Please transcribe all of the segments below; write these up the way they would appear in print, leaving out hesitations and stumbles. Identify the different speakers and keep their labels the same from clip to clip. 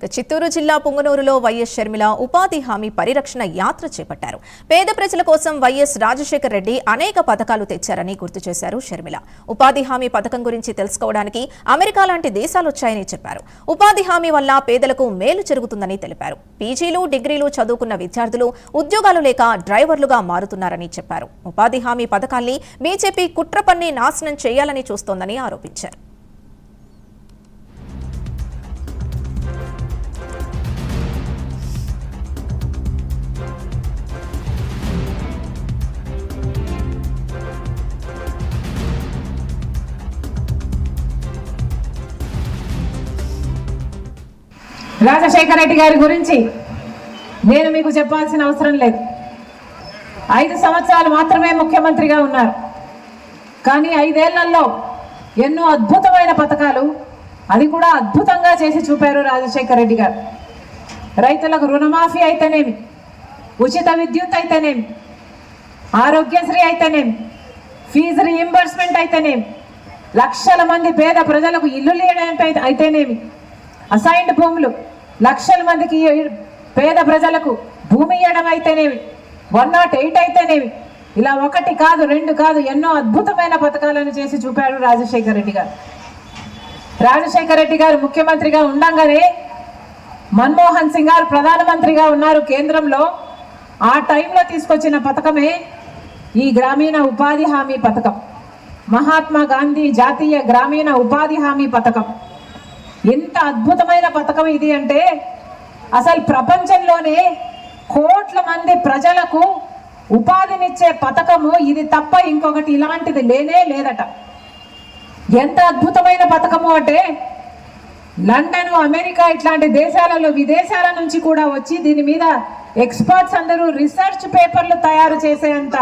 Speaker 1: చిత్తూరు జిల్లా పుంగనూరులో వైఎస్ షర్మిల ఉపాధి హామీ పరిరక్షణ యాత్ర చేపట్టారు. పేద ప్రజల కోసం వైఎస్ రాజశేఖర్ రెడ్డి అనేక పథకాలు తెచ్చారని గుర్తు చేశారు షర్మిల. ఉపాధి హామీ పథకం గురించి తెలుసుకోవడానికి అమెరికా లాంటి దేశాలు వచ్చాయని చెప్పారు. ఉపాధి హామీ వల్ల పేదలకు మేలు జరుగుతుందని తెలిపారు. పీజీలు, డిగ్రీలు చదువుకున్న విద్యార్థులు ఉద్యోగాలు లేక డ్రైవర్లుగా మారుతున్నారని చెప్పారు. ఉపాధి హామీ పథకాల్ని బీజేపీ కుట్ర పన్ని నాశనం చేయాలని చూస్తోందని ఆరోపించారు.
Speaker 2: రాజశేఖర్ రెడ్డి గారి గురించి నేను మీకు చెప్పాల్సిన అవసరం లేదు. 5 సంవత్సరాలు మాత్రమే ముఖ్యమంత్రిగా ఉన్నారు. కానీ 5 ఏళ్లలో ఎన్నో అద్భుతమైన పథకాలు, అది కూడా అద్భుతంగా చేసి చూపారు రాజశేఖర్ రెడ్డి గారు. రైతులకు రుణమాఫీ అయితేనేమి, ఉచిత విద్యుత్ అయితేనేమి, ఆరోగ్యశ్రీ అయితేనేమి, ఫీజు రీయింబర్స్మెంట్ అయితేనేమి, లక్షల మంది పేద ప్రజలకు ఇల్లు లేయడం అయితేనేమి, అసైన్డ్ భూములు లక్షల మందికి పేద ప్రజలకు భూమి ఇవ్వడం అయితేనేమి, 108 అయితేనేమి, ఇలా 1 కాదు 2 కాదు ఎన్నో అద్భుతమైన పథకాలను చేసి చూపారు రాజశేఖర్ రెడ్డి గారు. రాజశేఖర్ రెడ్డి గారు ముఖ్యమంత్రిగా ఉండంగానే మన్మోహన్ సింగ్ గారు ప్రధానమంత్రిగా ఉన్నారు కేంద్రంలో. ఆ టైంలో తీసుకొచ్చిన పథకమే ఈ గ్రామీణ ఉపాధి హామీ పథకం, మహాత్మా గాంధీ జాతీయ గ్రామీణ ఉపాధి హామీ పథకం. ఎంత అద్భుతమైన పథకం ఇది అంటే అసలు ప్రపంచంలోనే కోట్ల మంది ప్రజలకు ఉపాధినిచ్చే పథకము ఇది తప్ప ఇంకొకటి ఇలాంటిది లేనే లేదట. ఎంత అద్భుతమైన పథకము అంటే లండన్, అమెరికా ఇట్లాంటి దేశాలలో విదేశాల నుంచి కూడా వచ్చి దీని మీద ఎక్స్పర్ట్స్ అందరూ రీసెర్చ్ పేపర్లు తయారు చేసేంత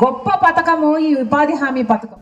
Speaker 2: గొప్ప పథకము ఈ ఉపాధి హామీ పథకం.